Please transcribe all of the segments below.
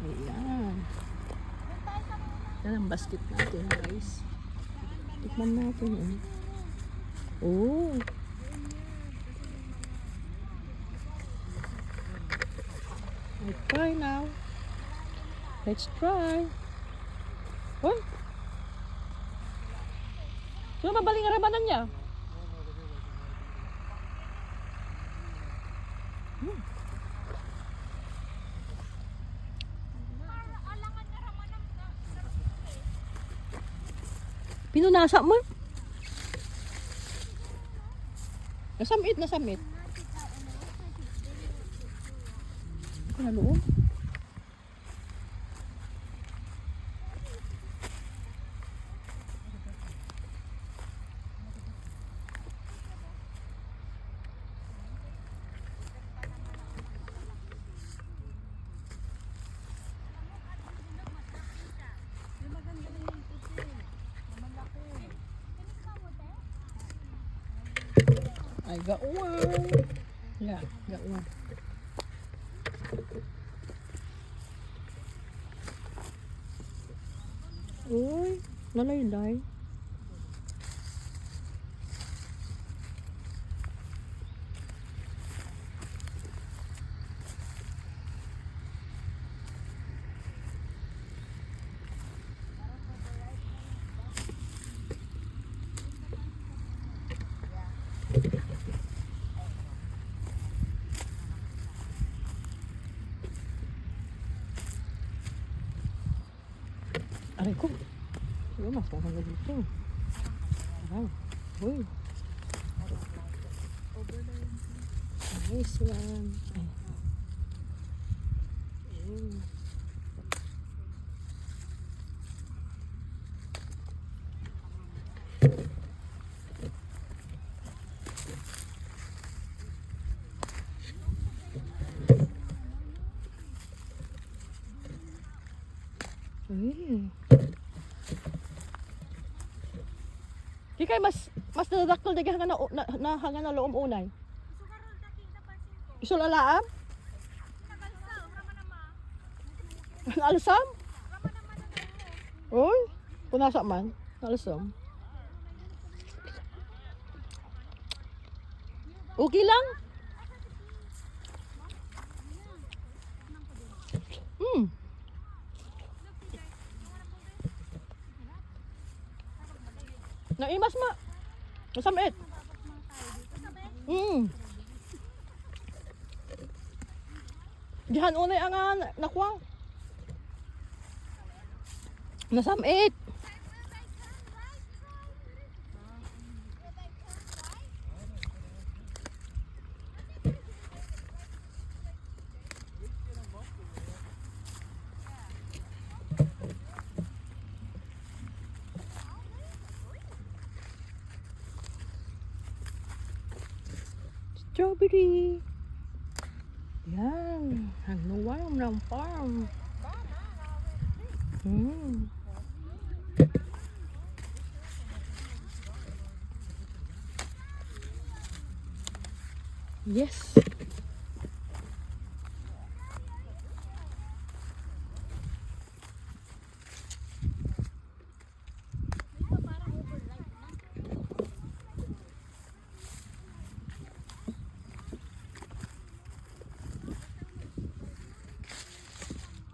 Ayan. Yan ang basket natin, guys. Tikman natin, eh. Oh. Let's try now. Let's try. Oh. So, mabaling arabanan niya. Pinunasa mo? Nasamit, nasamit. Ano loob? Ay, gauwan. Yeah, gauwan. Uy, nalaylay. Aray ko. Sige, mas maganda dito. Aray. Uy. Nice one. Ay. Kikay mas nadakkel daghan nga na hanga na loom unay. Isul alaam? Alsam? Oy, punasa man, alsam. Okay lang? Naimas ma. Masamit. Dihan unay ang nakuha. Nasamit. Strawberry. Yan. Ang nuwang ng farm. Yes.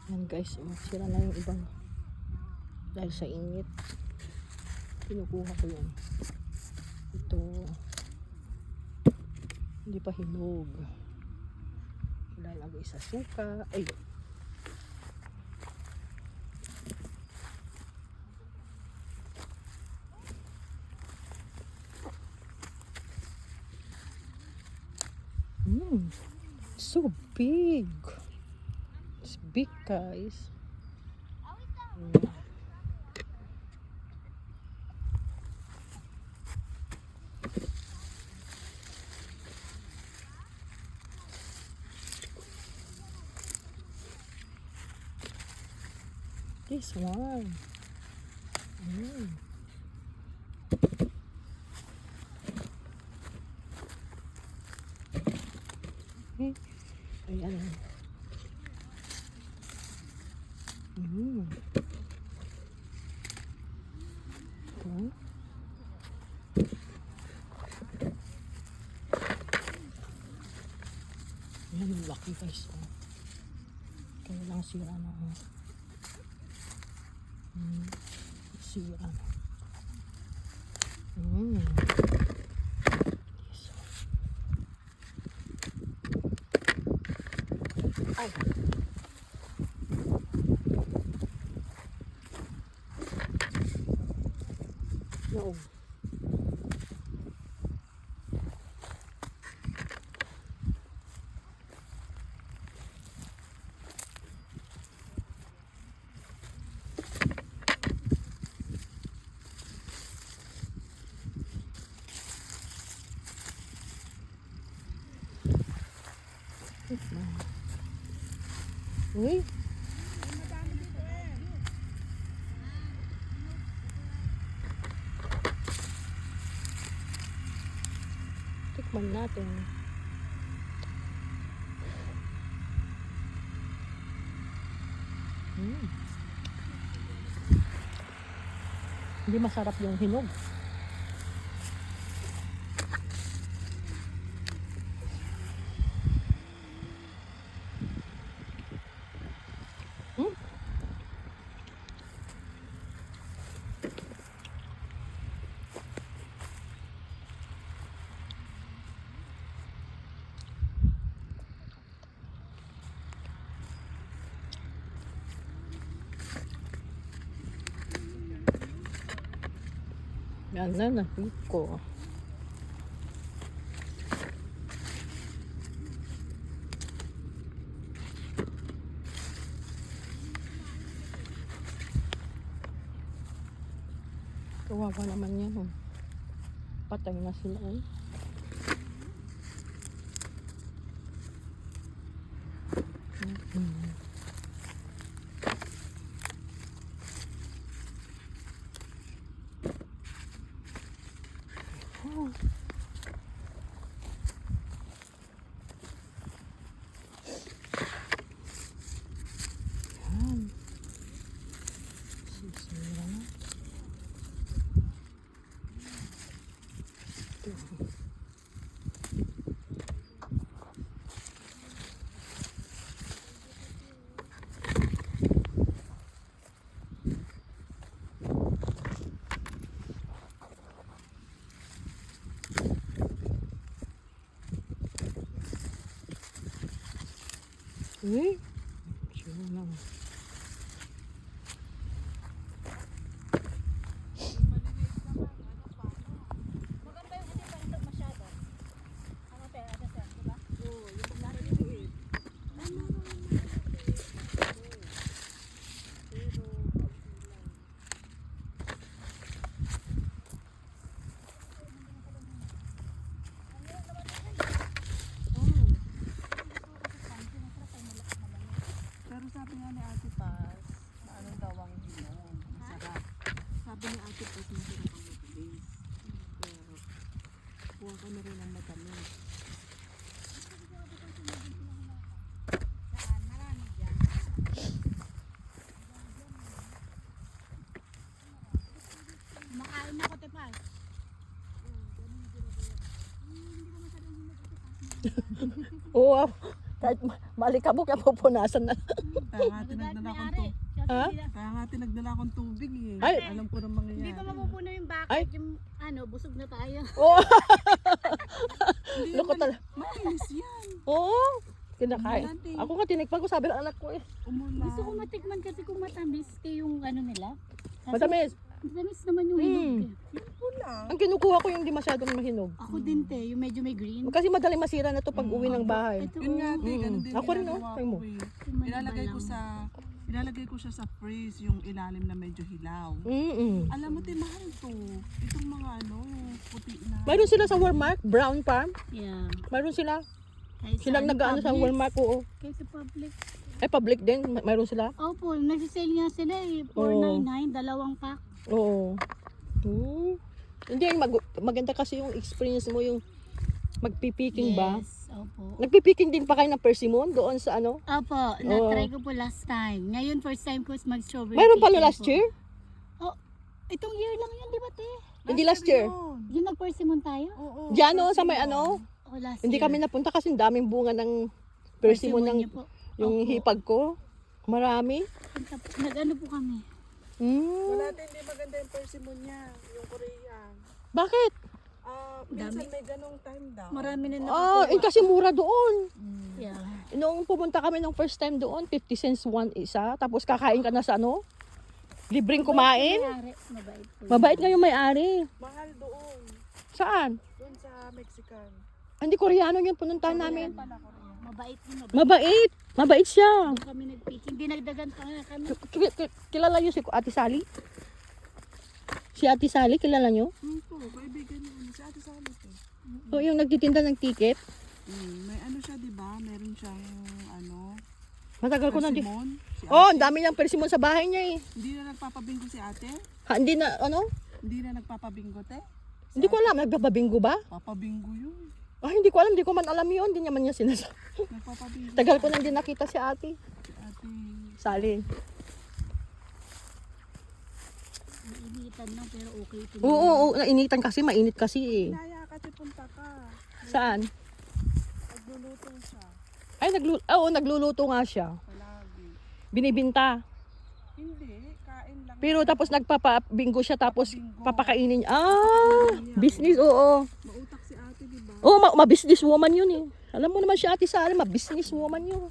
Yan guys, sira na yung ibang dahil sa init. Kinukuha ko yan. Ito hindi pa hinog. Ilalagay sa suka. Ay, so big. It's big, guys. This one. Ayan. Okay guys, oh. Kaya lang sira na. Sira na. Yes. Ay. No. Uy. Tikman natin. Hindi masarap yung hinog. Yan na, nakit ko. Kawawa naman yan. Oh. Patay na sila. Eh. Oh. Yan. Sisira na. Uy, sure lang. Maganda yung hindi pantog masyado. Ano tayo, ano tayo, diba? Oo, yung maliliit. Pero sabi nga ni Ate Paz, na anong daw ang hinog, masarap. Sabi ni Ate Paz, masarap ang matamis. Pero, kuha ka na rin ang matamis. Saan? Marami dyan. Makain na ko, Tepal. Oo, kahit malikabok yung pupunasan na. Kaya nga tinagdala akong tubig. Ha? Kaya nga tinagdala akong tubig eh. Ay. Alam ko nang Hindi pa mangyayari. mapupuno yung Ay. bucket, yung ano, busog na tayo. Oo, Hindi loko naman, talaga. malinis yan. Oo, kinakain. Umulan eh. Ako nga tinikman ko, sabi ng anak ko eh. Umulan. Gusto ko matikman kasi kung matamis kayo yung ano nila. Kasi Matamis. matamis naman yung hinog. Wala. Ang kinukuha ko yung di masyadong mahinog. Ako din te, yung medyo may green. Kasi madaling masira na to pag uwi ng bahay. Ito Yun nga, te, ganun din Ako rin, ginagawa oh. Try mo. ko eh. yung may Ilalagay ko siya sa freeze, yung ilalim na medyo hilaw. Alam mo, te, mahal to. Itong mga ano, yung puti na. Mayroon sila sa Walmart, Brown Farm. Yeah. Mayroon sila. Kahit Silang sa nag-ano sa Publix. Walmart, oo. Kahit sa public. Eh, public din, mayroon sila. Opo, nagsisale nga sila eh. 499, dalawang pack. Oo. Hindi, maganda kasi yung experience mo, yung magpipiking ba? Yes, opo. Nagpipiking din pa kayo ng persimmon doon sa ano? Opo, na-try ko po last time. Ngayon, first time ko mag-strawberry. Mayroon pala picking last po. year? Oh, itong year lang yun, di ba te? Hindi last year. Yung nag-persimmon tayo? Oo. Diyan o, sa may ano? O last Hindi year. kami napunta kasi ang daming bunga ng persimmon ng niyo po. yung Opo. hipag ko. Marami. Tapos nag-ano po kami. Wala din, hindi maganda yung persimmon niya, yung Korean. Bakit? Minsan Dami. may ganong time daw. Marami na Kasi mura doon. Yeah. Noong pumunta kami ng first time doon, 50 cents one isa. Tapos kakain ka na sa ano? Libreng kumain. Mayari. Mabait po. Mabait nga yung may-ari. Mahal doon. Saan? Doon sa Mexican. Hindi, Koreano yung pununtahan namin. Mabait din. Mabait. Mabait. Mabait siya. Doon kami nag-picking. Dinagdagan pa nga kami. Kilala niyo si Ate Sally? Si Ate Sally, kilala niyo? Po, kaibigan niyo si Ate Sally. O, yung nagtitinda ng ticket. May ano siya, di ba? Meron siyang ano, Matagal ko na di. persimmon. Si Oh, ate. ang dami niyang persimmon sa bahay niya eh. Hindi na nagpapabinggo si ate? Hindi na, ano? Hindi na nagpapabinggo, te? Hindi ko alam, nagbababinggo ba? Papabinggo yun. Hindi ko alam, hindi ko man alam yun. Hindi naman niya sinasabi. Nagpapabinggo. Tagal ko nang din nakita si Ate Si ate. Sally. Initan lang pero okay ito. Oo, nainitan kasi, mainit kasi eh. Naya kasi punta ka. Saan? Nagluluto siya. Nagluluto nga siya. Palagi. Binibinta. Hindi, kain lang. Pero tapos nagpapabinggo siya tapos Papabinggo. papakainin niya. Business, oo. Mautak si ate, di ba? Oo, ma-business woman yun eh. Alam mo naman si Ate Sally, ma-business woman yun.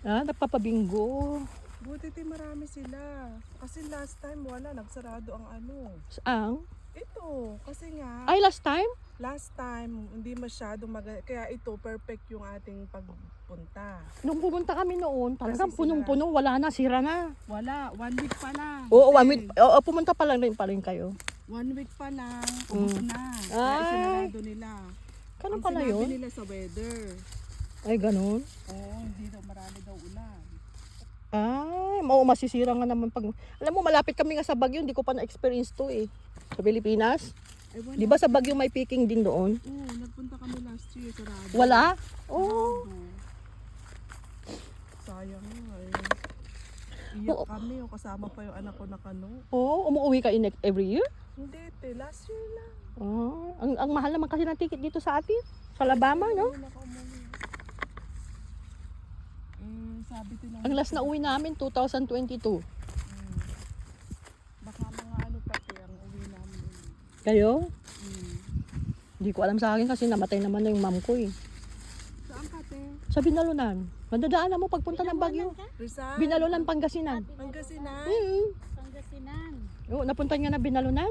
Nagpapabinggo. Buti ti marami sila. Kasi last time wala, nagsarado ang ano. Saan? Ito, kasi nga, Ay, last time? last time, hindi masyadong kaya ito, perfect yung ating pagpunta. Nung pumunta kami noon, talagang Kasi punong-puno, wala na, sira na. Wala, 1 week pa lang. Oo, Kasi pumunta pa lang kayo. 1 week pa lang, ubos na. Kaya Ay. isinarado nila. Kano Ang pala sinabi yun? nila sa weather. Ay, ganun. Oo, hindi daw marami daw ulan. Ay, masisira nga naman pag... Alam mo, malapit kami nga sa Baguio, hindi ko pa na-experience to eh. Sa Pilipinas. Ay, wala. Di ba sa Baguio may picking din doon? Oo, nagpunta kami last year, sarado. Wala? Oo. Sarado. Sayang nga eh. Oo. Iyak kami, yung kasama pa yung anak ko na kano. Oo, umuwi ka every year? Hindi, te, last year lang. Ang mahal naman kasi ng ticket dito sa atin. Sa Alabama, no? Wala ka umuwi. Sabi tinong... Ang last na uwi namin, 2022. Baka mga ano pati ang uwi namin. Kayo? Mm. Hindi ko alam sa akin kasi namatay naman na yung mom ko eh. Saan ka, te? Sa Binalunan. Madadaanan mo pagpunta ng Baguio. Rizal? Binalunan, Pangasinan. Pangasinan? Pangasinan. Oo, napunta nga na Binalunan.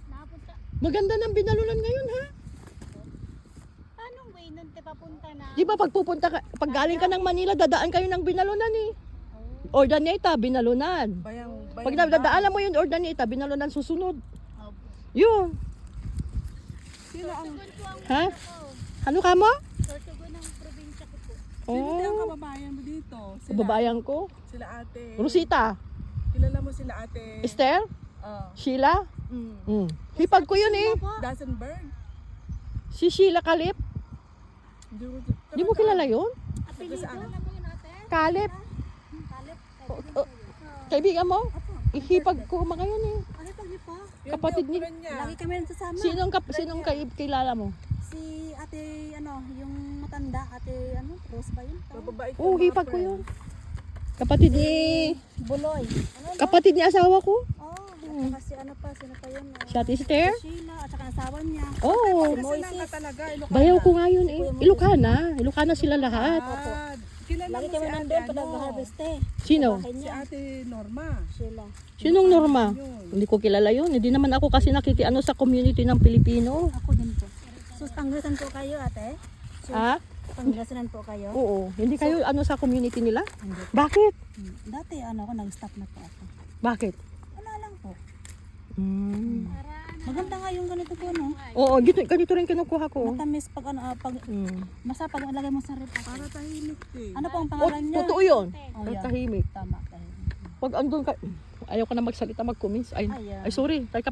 Napunta. Maganda ng Binalunan ngayon ha. Anong way nun te papunta na? Di ba pag galing ka ng Manila, dadaan kayo ng Binalunan eh. Ordaneta, Binalunan. Bayang Pag nadadaanan mo yung Ordaneta, Binalunan susunod. Opo. Yun. Sino ang... Sorsogon po ang Ha? ko. Ano ka mo? Sorsogon ang probinsya ko po. Sino ang Oh, kababayan mo dito? Sila, babayan ko. Sila ate. Rosita, Kilala mo sila ate? Esther, Sheila. Hipag ko yun eh. Dasenberg? Si Sheila Kalip. Di mo kilala yun? Apelido? Alam mo yun ate? Kalip. Kalip. Kaibigan mo? Ihipag ko mga yun eh. Ano pag po? Kapatid ni... Lagi kami nagsasama. Sinong kilala mo? Si ate, yung matanda, ate, Rose ba yun? Oo, hipag ko yun. Kapatid ni... Buloy. Kapatid ni asawa ko. At saka sino pa yun? Si Ate Esther. Sheila, at saka asawa niya. Oo. Moises ka talaga, Ilocana. Bayaw ko nga yun eh. Ilocana. Ilocana sila lahat. Kilala Lagi mo kami si ate nandun pag ano? nag-harvest eh. Sino? Si ate Norma. Sheila. Sinong Norma? Yun. Hindi ko kilala yun. Hindi naman ako kasi nakikiano sa community ng Pilipino. Ako din po. So, Pangasinan po kayo ate? Ha? Pangasinan po kayo? Oo. Hindi kayo ano sa community nila? Bakit? Dati ako, nag-stop na po ako. Bakit? Wala lang po. Mm. Maganda nga yung ganito po, no? Oo, ganito rin kinukuha ko. Matamis pag masapag ilagay mo sa rep. Para tahimik eh. Ano po ang O, pangalan niya? totoo yun. Oh, yeah. Tahimik. Tama, tahimik. Pag andun ka, ayaw ka na magsalita, mag-comments. Ay, Ayan. ay sorry. Tayo